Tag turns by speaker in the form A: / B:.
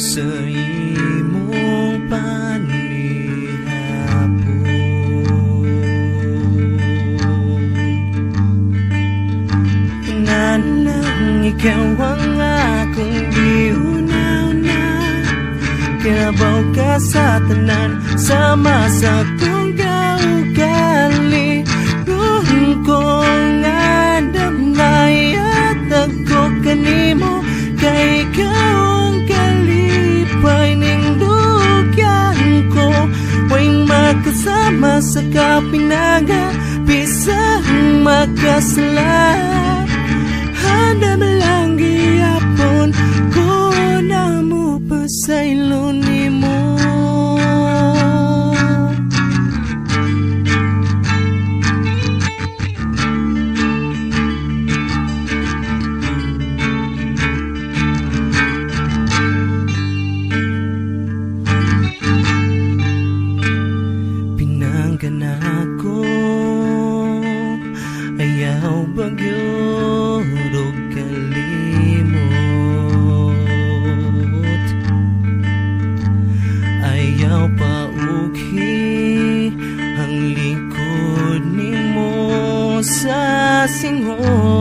A: sa imong panihapon. Nanang ikaw ang akong giuna-una, kinabaw ka sa tanan, sama sa kong kaugali. Kung nga damay at ako kanimo, kay ikaw ang kalipay ning dugyan ko. Way makasama sa kapinaga, bisang makasala. Handa lang giyapon ko na mo pasaylo nimo. Pinanggan ako, ayaw bagyo rog kalimot, ayaw paughi ang likod nimo sa singhot.